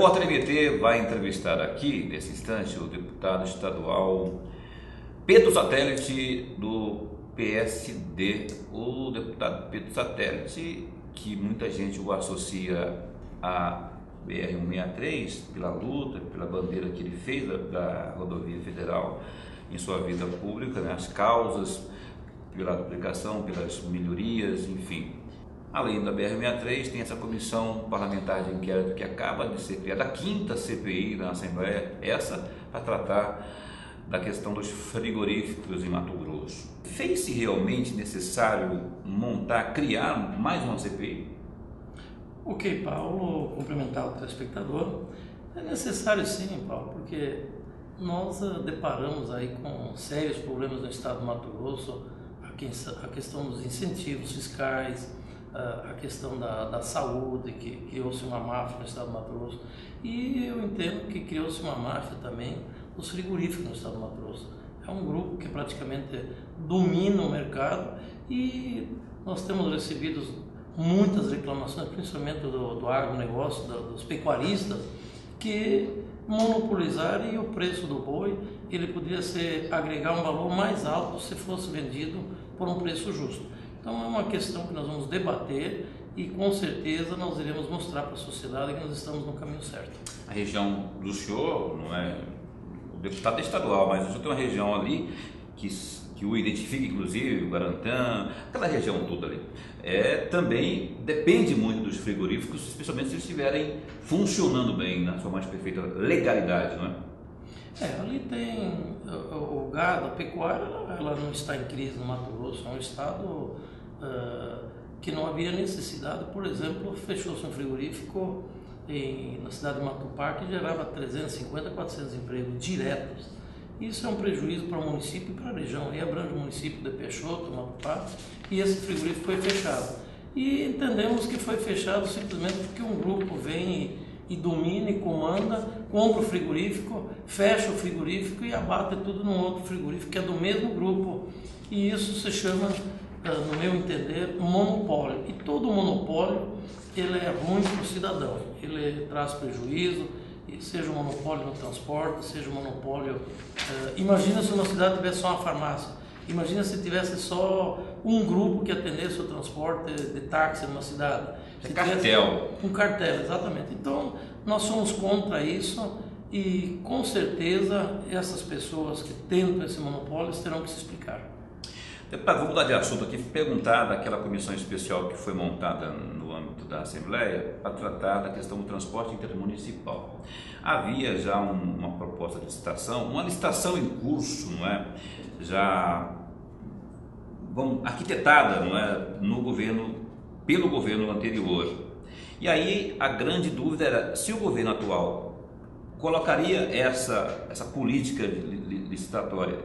Repórter MT vai entrevistar aqui, nesse instante, o deputado estadual Pedro Satellite, do PSD. O deputado Pedro Satellite, que muita gente o associa à BR-163, pela luta, pela bandeira que ele fez da rodovia federal em sua vida pública, né, as causas, pela aplicação, pelas melhorias, enfim. Além da BR-63, tem essa comissão parlamentar de inquérito que acaba de ser criada, a quinta CPI na Assembleia, essa para tratar da questão dos frigoríficos em Mato Grosso. Fez-se realmente necessário criar mais uma CPI? Ok, Paulo, cumprimentar o telespectador. É necessário sim, Paulo, porque nós deparamos aí com sérios problemas no estado do Mato Grosso, a questão dos incentivos fiscais, a questão da saúde, que criou-se uma máfia no estado do Mato Grosso, e eu entendo que criou-se uma máfia também nos frigoríficos no estado do Mato Grosso. É um grupo que praticamente domina o mercado e nós temos recebido muitas reclamações, principalmente do agronegócio, dos pecuaristas, que monopolizarem o preço do boi. Ele poderia agregar um valor mais alto se fosse vendido por um preço justo. Então é uma questão que nós vamos debater e com certeza nós iremos mostrar para a sociedade que nós estamos no caminho certo. A região do senhor, não é o deputado estadual, mas o senhor tem uma região ali que o identifica, inclusive, o Guarantã, aquela região toda ali, também depende muito dos frigoríficos, especialmente se eles estiverem funcionando bem, na sua mais perfeita legalidade, não é? Ali tem o gado, a pecuária, ela não está em crise no Mato Grosso, é um estado que não havia necessidade. Por exemplo, fechou-se um frigorífico na cidade de Matupá que gerava 350, 400 empregos diretos. Isso é um prejuízo para o município e para a região. Aí abrange o município de Peixoto, Matupá, e esse frigorífico foi fechado. E entendemos que foi fechado simplesmente porque um grupo vem e domina e comanda, compra o frigorífico, fecha o frigorífico e abate tudo num outro frigorífico que é do mesmo grupo. E isso se chama, no meu entender, monopólio. E todo monopólio ele é ruim para o cidadão, ele traz prejuízo, seja um monopólio no transporte, seja um monopólio... imagina se uma cidade tivesse só uma farmácia, imagina se tivesse só um grupo que atendesse o transporte de táxi numa cidade. Cartel. Um cartel, exatamente. Então, nós somos contra isso e, com certeza, essas pessoas que tentam esse monopólio terão que se explicar. Deputado, vou mudar de assunto aqui, perguntar daquela comissão especial que foi montada no âmbito da Assembleia para tratar da questão do transporte intermunicipal. Havia já uma proposta de licitação, uma licitação em curso, não é? Já arquitetada, não é? Pelo governo anterior. E aí a grande dúvida era se o governo atual colocaria essa política licitatória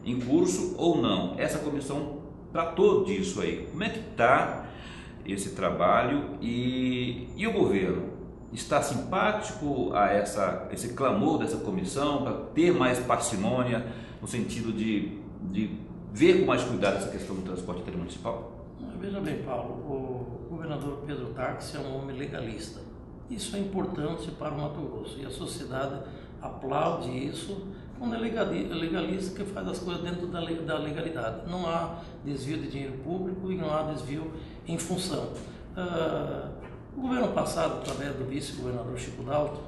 em curso ou não. Essa comissão tratou disso aí. Como é que está esse trabalho e o governo está simpático a esse clamor dessa comissão para ter mais parcimônia no sentido de ver com mais cuidado essa questão do transporte intermunicipal? Veja bem, Paulo, o governador Pedro Táxi é um homem legalista. Isso é importante para o Mato Grosso e a sociedade aplaude isso quando é legalista, que faz as coisas dentro da legalidade. Não há desvio de dinheiro público e não há desvio em função. O governo passado, através do vice-governador Chico Dalto,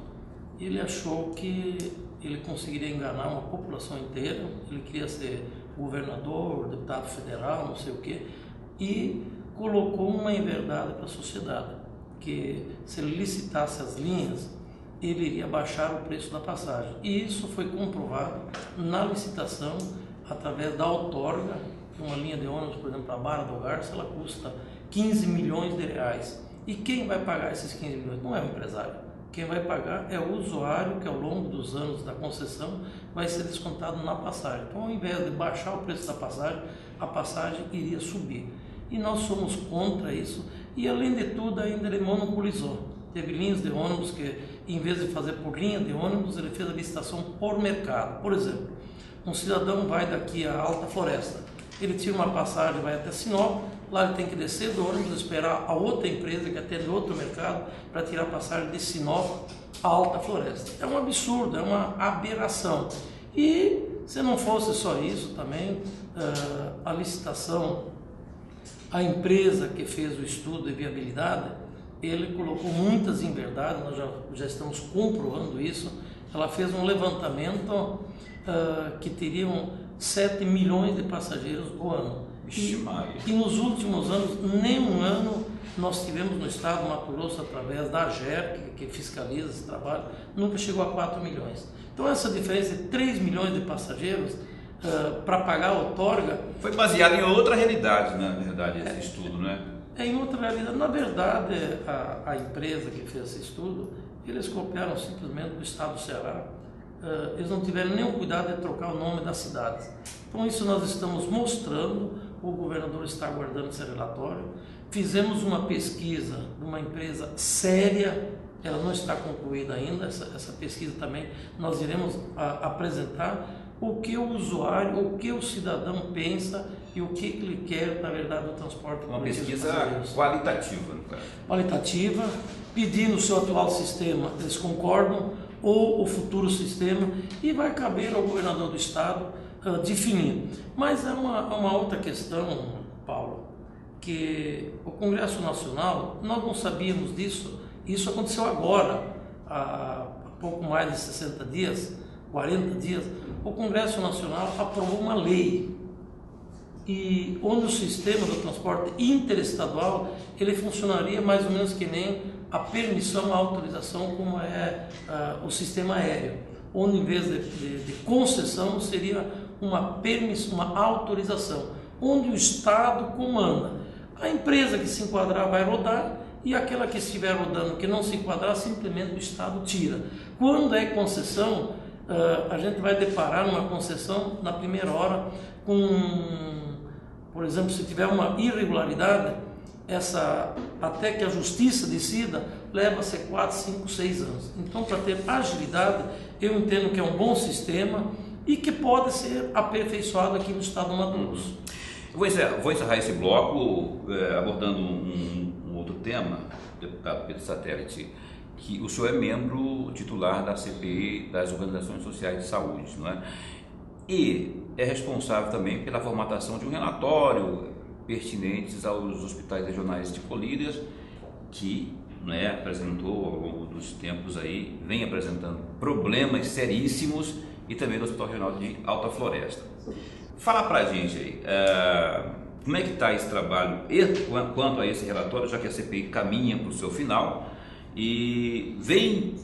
ele achou que ele conseguiria enganar uma população inteira. Ele queria ser governador, deputado federal, não sei o quê, e colocou uma inverdade para a sociedade, que se ele licitasse as linhas, ele iria baixar o preço da passagem. E isso foi comprovado na licitação, através da outorga. Uma linha de ônibus, por exemplo, a Barra do Garça, ela custa 15 milhões de reais. E quem vai pagar esses 15 milhões? Não é o empresário. Quem vai pagar é o usuário, que ao longo dos anos da concessão vai ser descontado na passagem. Então, ao invés de baixar o preço da passagem, a passagem iria subir. E nós somos contra isso. E, além de tudo, ainda ele monopolizou. Teve linhas de ônibus que, em vez de fazer por linha de ônibus, ele fez a licitação por mercado. Por exemplo, um cidadão vai daqui à Alta Floresta, ele tira uma passagem, vai até Sinop, lá ele tem que descer do ônibus, esperar a outra empresa que atende outro mercado para tirar passagem de Sinop a Alta Floresta. É um absurdo, é uma aberração. E se não fosse só isso também, a licitação, a empresa que fez o estudo de viabilidade, ele colocou muitas inverdades, nós já estamos comprovando isso. Ela fez um levantamento que teriam 7 milhões de passageiros ao ano. E nos últimos anos, nenhum ano nós tivemos no estado do Mato Grosso, através da AGER, que fiscaliza esse trabalho, nunca chegou a 4 milhões. Então essa diferença de 3 milhões de passageiros para pagar a outorga... Foi baseado em outra realidade, na verdade, esse estudo, né? É em outra realidade. Na verdade, a empresa que fez esse estudo, eles copiaram simplesmente do estado do Ceará. Eles não tiveram nenhum cuidado de trocar o nome das cidades. Então isso nós estamos mostrando, o governador está aguardando esse relatório. Fizemos uma pesquisa de uma empresa séria, ela não está concluída ainda, essa pesquisa também nós iremos apresentar o que o usuário, o que o cidadão pensa e o que ele quer, na verdade, do transporte coletivo. Uma pesquisa qualitativa, no caso. Qualitativa, pedindo o seu atual sistema, eles concordam, ou o futuro sistema, e vai caber ao governador do estado definir. Mas é uma outra questão, Paulo, que o Congresso Nacional, nós não sabíamos disso, isso aconteceu agora, há pouco mais de 60 dias, 40 dias, o Congresso Nacional aprovou uma lei e onde o sistema do transporte interestadual ele funcionaria mais ou menos que nem a permissão, a autorização como é o sistema aéreo, onde em vez de concessão seria uma permissão, uma autorização, onde o Estado comanda. A empresa que se enquadrar vai rodar e aquela que estiver rodando que não se enquadrar, simplesmente o Estado tira. Quando é concessão, a gente vai deparar numa concessão na primeira hora por exemplo, se tiver uma irregularidade, até que a justiça decida, leva-se 4, 5, 6 anos. Então, para ter agilidade, eu entendo que é um bom sistema e que pode ser aperfeiçoado aqui no estado do Mato Grosso. Vou encerrar esse bloco abordando um outro tema, deputado Pedro Satélite, que o senhor é membro titular da CPI das Organizações Sociais de Saúde, não é? E é responsável também pela formatação de um relatório pertinentes aos hospitais regionais de Colíder, que apresentou ao longo dos tempos aí, vem apresentando problemas seríssimos, e também do Hospital Regional de Alta Floresta. Fala pra gente aí, como é que está esse trabalho quanto a esse relatório, já que a CPI caminha para o seu final, e vem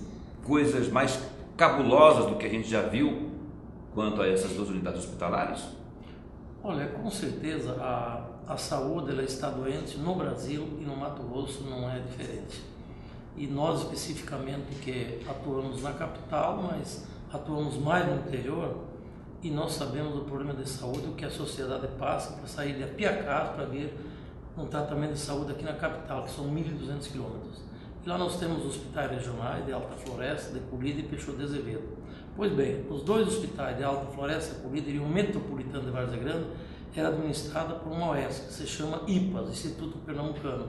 coisas mais cabulosas do que a gente já viu quanto a essas duas unidades hospitalares? Olha, com certeza a saúde ela está doente no Brasil e no Mato Grosso não é diferente. E nós especificamente que atuamos na capital, mas atuamos mais no interior, e nós sabemos do problema de saúde, o que a sociedade passa para sair de Apiacás para vir um tratamento de saúde aqui na capital, que são 1.200 quilômetros. E lá nós temos hospitais regionais de Alta Floresta, de Colíder e Peixoto de Azevedo. Pois bem, os dois hospitais de Alta Floresta, Colíder e o Metropolitano de Várzea Grande, era administrada por uma OS, que se chama IPAS, Instituto Pernambucano.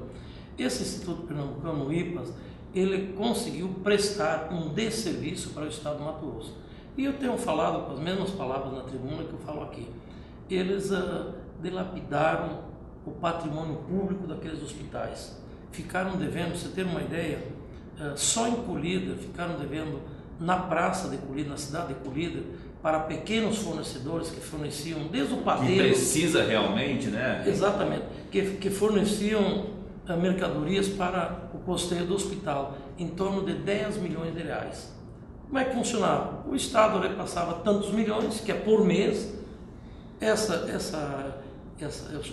Esse Instituto Pernambucano, o IPAS, ele conseguiu prestar um desserviço para o estado do Mato Grosso. E eu tenho falado com as mesmas palavras na tribuna que eu falo aqui. Eles dilapidaram o patrimônio público daqueles hospitais. Ficaram devendo, você ter uma ideia, só em Colíder ficaram devendo na praça de Colíder, na cidade de Colíder, para pequenos fornecedores que forneciam desde o padeiro... Que precisa realmente, né? Exatamente, que forneciam mercadorias para o custeio do hospital, em torno de 10 milhões de reais. Como é que funcionava? O Estado repassava tantos milhões, que é por mês,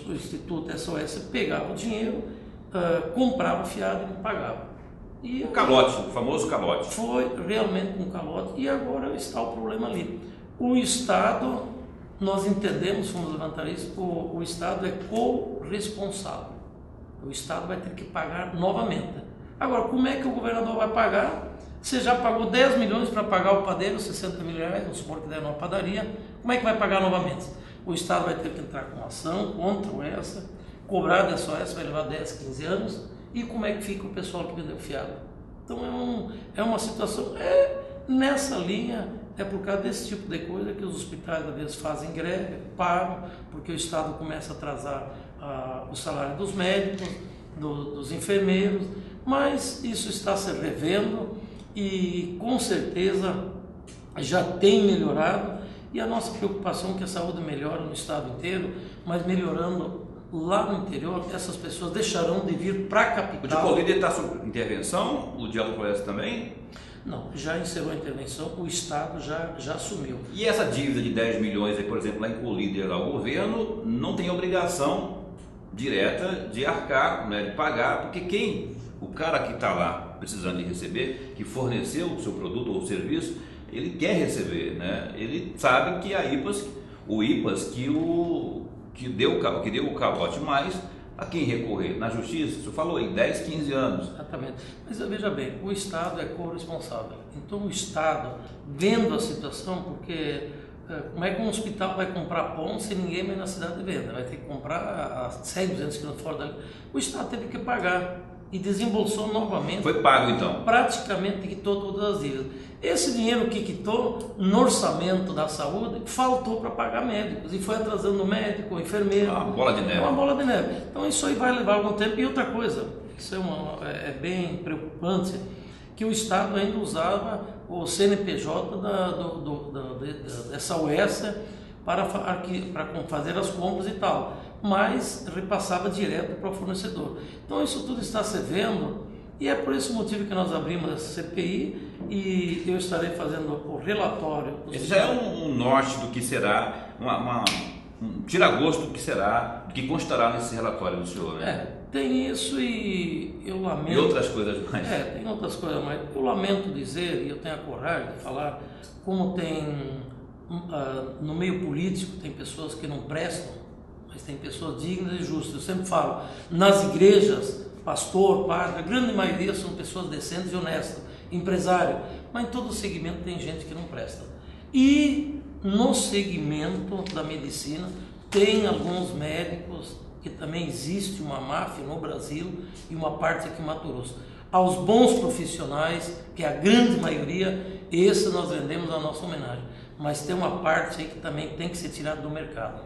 o Instituto SOS pegava o dinheiro, comprava o fiado e não pagava. E o calote, o famoso calote. Foi realmente um calote e agora está o problema ali. O Estado, nós entendemos, fomos levantar isso, o Estado é corresponsável. O Estado vai ter que pagar novamente. Agora, como é que o governador vai pagar? Você já pagou 10 milhões para pagar o padeiro, 60 mil reais, vamos supor que der numa padaria, como é que vai pagar novamente? O Estado vai ter que entrar com ação contra cobrar de SOS vai levar 10, 15 anos, e como é que fica o pessoal que vendeu fiado? Então é uma situação, nessa linha, é por causa desse tipo de coisa que os hospitais às vezes fazem greve, param, porque o Estado começa a atrasar o salário dos médicos, dos enfermeiros, mas isso está se revendo e com certeza já tem melhorado, e a nossa preocupação é que a saúde melhore no estado inteiro, mas melhorando lá no interior, essas pessoas deixarão de vir para a capital. O de Colíder está sob intervenção, o de Alto Floresta também? Não, já encerrou a intervenção, o Estado já assumiu. E essa dívida de 10 milhões, aí, por exemplo, lá em Colíder, lá, o governo não tem obrigação direta de arcar, né, de pagar, porque o cara que está lá precisando de receber, que forneceu o seu produto ou serviço, ele quer receber, né? Ele sabe que o IPAS que deu o calote mais, a quem recorrer? Na justiça? O senhor falou em 10, 15 anos. Exatamente. Mas veja bem, o Estado é corresponsável. Então o Estado, vendo a situação, porque como é que um hospital vai comprar pão se ninguém vai na cidade de venda? Vai ter que comprar a 100, 200 quilômetros fora dali. O Estado teve que pagar e desembolsou novamente. Foi pago então? Praticamente quitou todas as dívidas. Esse dinheiro que quitou no orçamento da saúde faltou para pagar médicos e foi atrasando o médico, o enfermeiro. Uma bola de neve. É uma bola de neve. Então isso aí vai levar algum tempo. E outra coisa, isso é bem preocupante, que o Estado ainda usava o CNPJ dessa OS para fazer as compras e tal, mas repassava direto para o fornecedor. Então isso tudo está se vendo, e é por esse motivo que nós abrimos essa CPI, e eu estarei fazendo o relatório. Esse já é um norte do que será, um tira-gosto do que será, do que constará nesse relatório do senhor, né? Tem isso, e eu lamento... E outras coisas mais. Tem outras coisas mais. Eu lamento dizer, e eu tenho a coragem de falar, como tem no meio político, tem pessoas que não prestam, mas tem pessoas dignas e justas. Eu sempre falo, nas igrejas, pastor, padre, a grande maioria são pessoas decentes e honestas, empresário, mas em todo segmento tem gente que não presta. E no segmento da medicina tem alguns médicos que também existe uma máfia no Brasil e uma parte aqui em Mato Grosso. Aos bons profissionais, que é a grande maioria, esse nós rendemos a nossa homenagem, mas tem uma parte aí que também tem que ser tirada do mercado.